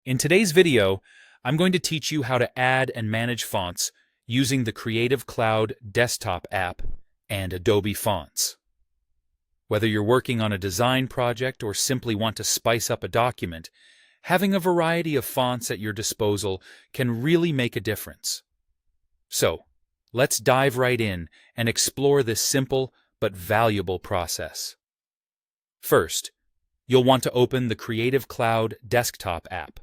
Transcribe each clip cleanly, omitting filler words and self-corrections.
In today's video, I'm going to teach you how to add and manage fonts using the Creative Cloud desktop app and Adobe Fonts. Whether you're working on a design project or simply want to spice up a document, having a variety of fonts at your disposal can really make a difference. So, let's dive right in and explore this simple but valuable process. First, you'll want to open the Creative Cloud desktop app.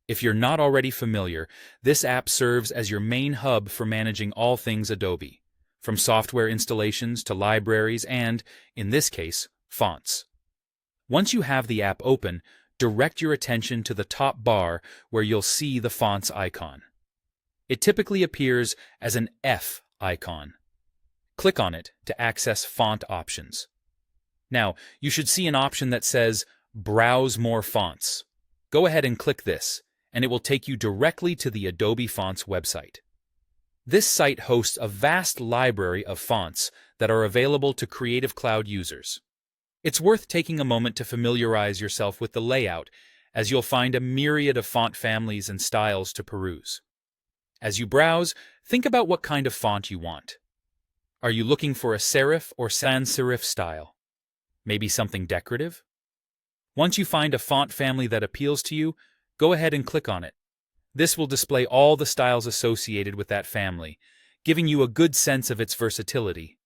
If you're not already familiar, this app serves as your main hub for managing all things Adobe, from software installations to libraries and, in this case, fonts. Once you have the app open, direct your attention to the top bar where you'll see the fonts icon. It typically appears as an F icon. Click on it to access font options. Now, you should see an option that says Browse More Fonts. Go ahead and click this, and it will take you directly to the Adobe Fonts website. This site hosts a vast library of fonts that are available to Creative Cloud users. It's worth taking a moment to familiarize yourself with the layout, as you'll find a myriad of font families and styles to peruse. As you browse, think about what kind of font you want. Are you looking for a serif or sans serif style? Maybe something decorative? Once you find a font family that appeals to you, go ahead and click on it. This will display all the styles associated with that family, giving you a good sense of its versatility.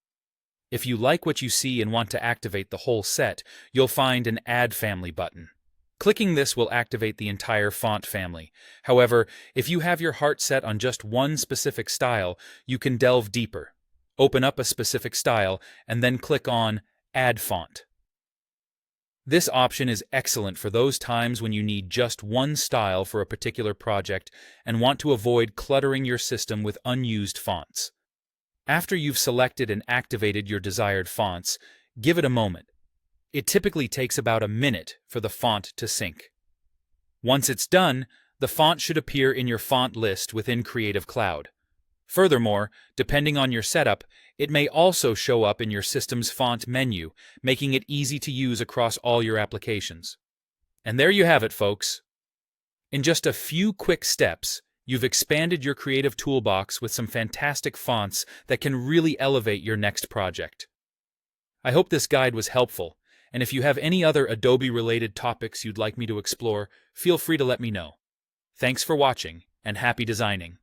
If you like what you see and want to activate the whole set, you'll find an Add Family button. Clicking this will activate the entire font family. However, if you have your heart set on just one specific style, you can delve deeper. Open up a specific style and then click on Add Font. This option is excellent for those times when you need just one style for a particular project and want to avoid cluttering your system with unused fonts. After you've selected and activated your desired fonts, give it a moment. It typically takes about a minute for the font to sync. Once it's done, the font should appear in your font list within Creative Cloud. Furthermore, depending on your setup, it may also show up in your system's font menu, making it easy to use across all your applications. And there you have it, folks. In just a few quick steps, you've expanded your creative toolbox with some fantastic fonts that can really elevate your next project. I hope this guide was helpful, and if you have any other Adobe-related topics you'd like me to explore, feel free to let me know. Thanks for watching, and happy designing.